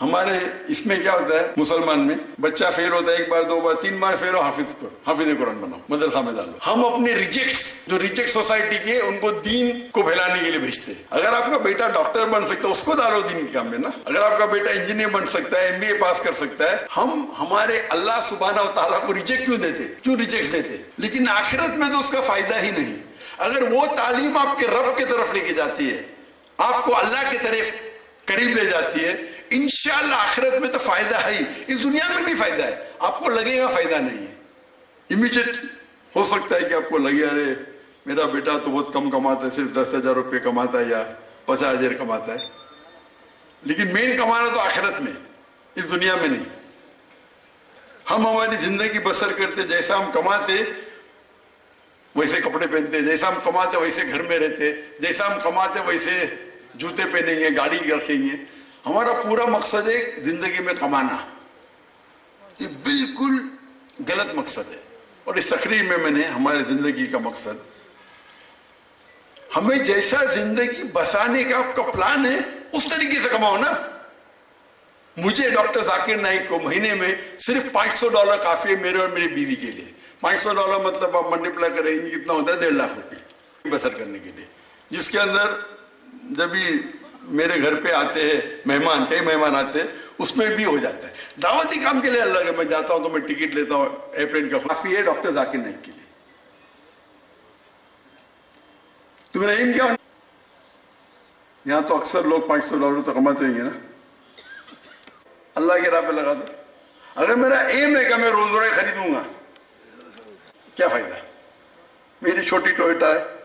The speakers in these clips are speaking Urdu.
ہمارے اس میں کیا ہوتا ہے مسلمان میں بچہ فیل ہوتا ہے ایک بار دو بار تین بار فیل ہو حافظ قرآن بناؤ مدرسہ میں ڈالو. ہم اپنے جو ریجیکٹ سوسائٹی کے ان کو دین کو پھیلانے کے لیے بھیجتے ہیں. اگر آپ کا بیٹا ڈاکٹر بن سکتا ہے اس کو ڈالو دین کے کام میں نا. اگر آپ کا بیٹا انجینئر بن سکتا ہے MBA پاس کر سکتا ہے. ہم ہمارے اللہ سبحانہ و تعالیٰ کو ریجیکٹ کیوں ریجیکٹ دیتے؟ لیکن آخرت میں تو اس کا فائدہ ہی نہیں. اگر وہ تعلیم آپ کے رب کی طرف لے کے جاتی ہے آپ کو اللہ کی طرف قریب لے جاتی ہے انشاءاللہ آخرت میں تو فائدہ ہے ہی. اس دنیا میں بھی فائدہ ہے. آپ کو لگے گا فائدہ نہیں ہے. امیجیٹ ہو سکتا ہے کہ آپ کو لگے ارے میرا بیٹا تو بہت کم کماتا ہے صرف 10,000 روپے کماتا ہے یا 50,000 کماتا ہے. لیکن مین کمانا تو آخرت میں اس دنیا میں نہیں. ہم ہماری زندگی بسر کرتے جیسا ہم کماتے ویسے کپڑے پہنتے, جیسا ہم کماتے ویسے گھر میں رہتے, جیسا ہم کماتے ویسے جوتے پہنیں گے گاڑی رکھیں گے. ہمارا پورا مقصد ہے زندگی میں کمانا. یہ بالکل غلط مقصد ہے. اور اس تقریر میں نے ہمارے زندگی کا مقصد ہمیں جیسا زندگی بسانے کا آپ کا پلان ہے اس طریقے سے کماؤ نا. مجھے ڈاکٹر ذاکر نائک کو مہینے میں صرف $500 کافی ہے میرے اور میری بیوی کے لیے. $500 مطلب آپ ملٹیپلائی کریں گے کتنا ہوتا ہے 1.5 لاکھ روپے بسر کرنے کے لیے. جس کے اندر جب بھی میرے گھر پہ آتے ہیں مہمان کئی مہمان آتے ہیں اس میں بھی ہو جاتا ہے. دعوتی کام کے لیے اللہ کے میں جاتا ہوں تو میں ٹکٹ لیتا ہوں ایئرپلین کا کافی ہے ڈاکٹر ذاکر نائک کے لیے. تو میرا ایم کیا یہاں تو اکثر لوگ $500 تو کماتے ہوئیں گے نا. اللہ کے راہ پہ لگا دو. اگر میرا ایم ہے کہ میں روز روزے خریدوں گا کیا فائدہ ہے. میری چھوٹی ٹویوٹا ہے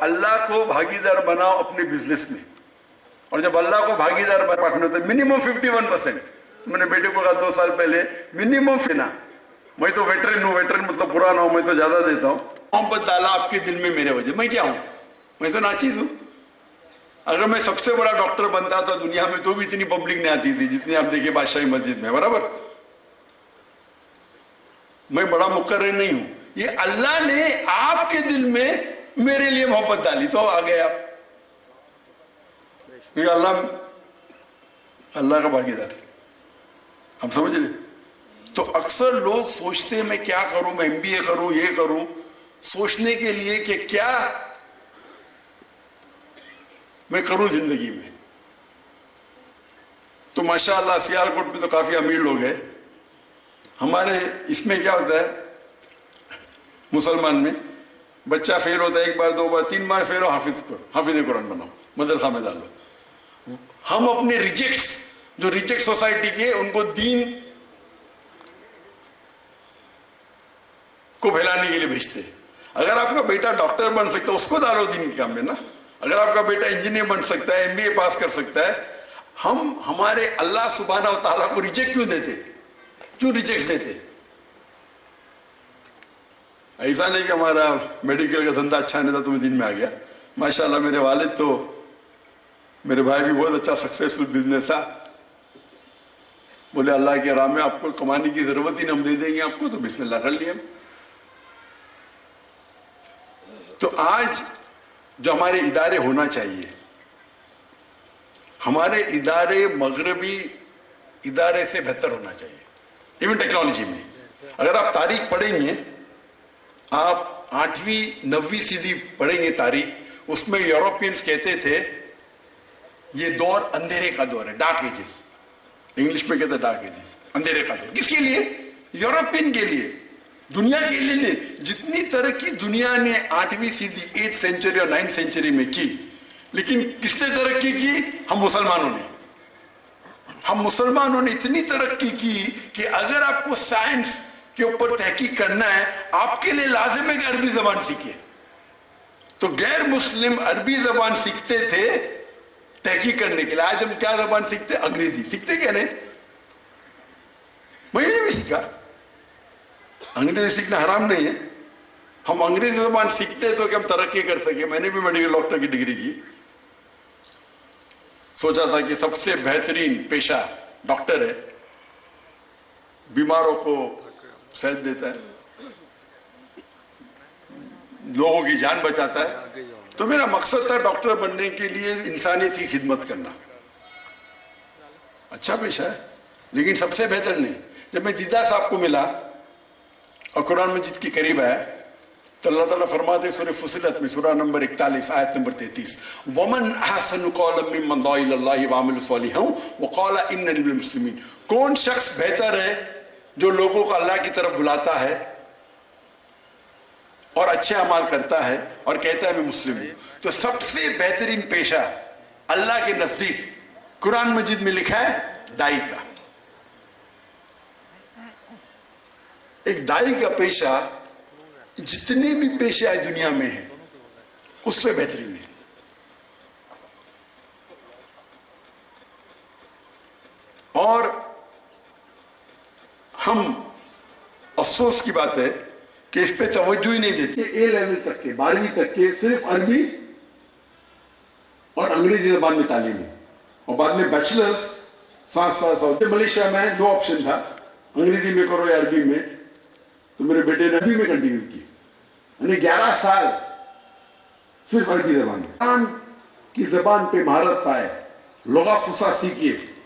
اللہ کو بھاگیدار بناؤ اپنے بزنس میں. اور جب اللہ کو بھاگیدار بنانا تو منیمم 51%. میں نے بیٹے کو کہا 2 سال پہلے منیمم فینا میں تو ویٹرن ہوں, ویٹرن مطلب پرانا ہوں, میں تو زیادہ دیتا ہوں. محبت ڈالا آپ کے دل میں میرے وجہ. میں کیا ہوں؟ میں تو ناچیز ہوں. اگر میں سب سے بڑا ڈاکٹر بنتا تھا دنیا میں تو بھی اتنی پبلک نہیں آتی تھی جتنی آپ دیکھیں بادشاہی مسجد میں. برابر میں بڑا مقرر نہیں ہوں. یہ اللہ نے آپ کے دل میں میرے لیے محبت ڈالی تو آ گئے آپ. اللہ کا بھاگیدار ہم سمجھ رہے. تو اکثر لوگ سوچتے ہیں میں کیا کروں, میں MBA کروں, یہ کروں, سوچنے کے لیے کہ کیا میں کروں زندگی میں. تو ماشاءاللہ سیالکوٹ میں تو کافی امیر لوگ ہیں. ہمارے اس میں کیا ہوتا ہے مسلمان میں بچہ فیل ہوتا ہے ایک بار دو بار تین بار فیل ہو حافظ قرآن بناؤ مدرسہ میں ڈالو. ہم اپنے جو ریجیکٹ سوسائٹی کے ان کو دین کو پھیلانے کے لیے بھیجتے. اگر آپ کا بیٹا ڈاکٹر بن سکتا ہے اس کو ڈالو دین کے کام میں نا. اگر آپ کا بیٹا انجینئر بن سکتا ہے MBA پاس کر سکتا ہے. ہم ہمارے اللہ سبحانہ و تعالیٰ کو ریجیکٹ کیوں ریجیکٹ دیتے؟ ایسا نہیں کہ ہمارا میڈیکل کا دھندا اچھا نہیں تھا تو میں دین میں آ گیا. ماشاءاللہ میرے والد تو میرے بھائی بھی بہت اچھا سکسیسفل بزنس تھا. بولے اللہ کے راہ میں آپ کو کمانے کی ضرورت ہی نہیں, ہم دے دیں گے آپ کو, تو بسم اللہ کر لیا. تو آج جو ہمارے ادارے ہونا چاہیے, ہمارے ادارے مغربی ادارے سے بہتر ہونا چاہیے. ایون ٹیکنالوجی میں اگر آپ تاریخ پڑھیں گے, آپ 8ویں 9ویں صدی پڑھیں گے تاریخ, اس میں یورپینز کہتے تھے یہ دور اندھیرے کا دور ہے, ڈارک ایجز. انگلش میں کہتے ہیں ڈارک ایجز, اندھیرے کا دور. کس کے لیے؟ یورپین کے لیے, دنیا کے لیے نہیں. جتنی ترقی دنیا نے 8ویں صدی 8th سینچری اور 9th سینچری میں کی, لیکن کس نے ترقی کی؟ ہم مسلمانوں نے. ہم مسلمانوں نے اتنی ترقی کی کہ اگر آپ کو سائنس کے اوپر تحقیق کرنا ہے آپ کے لیے لازم ہے کہ عربی زبان سیکھیں. تو غیر مسلم عربی زبان سیکھتے تھے تحقیق کرنے کے لیے. آج ہم کیا زبان سیکھتے؟ انگریزی سیکھتے. کیا نہیں, میں نے بھی سیکھا. انگریزی سیکھنا حرام نہیں ہے. ہم انگریزی زبان سیکھتے تو کہ ہم ترقی کر سکے. میں نے بھی میڈیکل ڈاکٹر کی ڈگری کی. سوچا تھا کہ سب سے بہترین پیشہ ڈاکٹر ہے, بیماروں کو صحت دیتا ہے, لوگوں کی جان بچاتا ہے. تو میرا مقصد تھا ڈاکٹر بننے کے لیے انسانیت کی خدمت کرنا. اچھا پیشہ ہے لیکن سب سے بہتر نہیں. جب میں دیدہ صاحب کو ملا اور قرآن مجید کے قریب آیا تو اللہ تعالیٰ فرماتے ہیں سورہ فصلت میں سورہ نمبر 41 آیت نمبر 33 وَمَنْ أَحْسَنُ قَوْلًا مِّمَّنْ دَعَا إِلَى اللَّهِ وَعَمِلَ صَالِحًا وَقَالَ إِنَّنِي مِنَ الْمُسْلِمِينَ. کون شخص بہتر ہے جو لوگوں کو اللہ کی طرف بلاتا ہے اور اچھے اعمال کرتا ہے اور کہتا ہے میں مسلم ہوں. تو سب سے بہترین پیشہ اللہ کے نزدیک قرآن مجید میں لکھا ہے دائی کا. ایک دائی کا پیشہ جتنے بھی پیشے آج دنیا میں ہیں اس سے بہترین ہے. اور ہم افسوس کی بات ہے کہ اس پہ توجہ ہی نہیں دیتے. اے لیول تک کے 12ویں تک کے صرف عربی اور انگریزی زبان میں تعلیم ہے اور بعد میں بیچلرز 7 سال ہوتے. ملیشیا میں 2 آپشن تھا انگریزی میں کرو یا عربی میں. تو میرے بیٹے نے عربی میں کنٹینیو کی یعنی 11 سال صرف عربی زبان میں. قرآن کی زبان پہ مہارت پائے لغت فصیح سیکھیے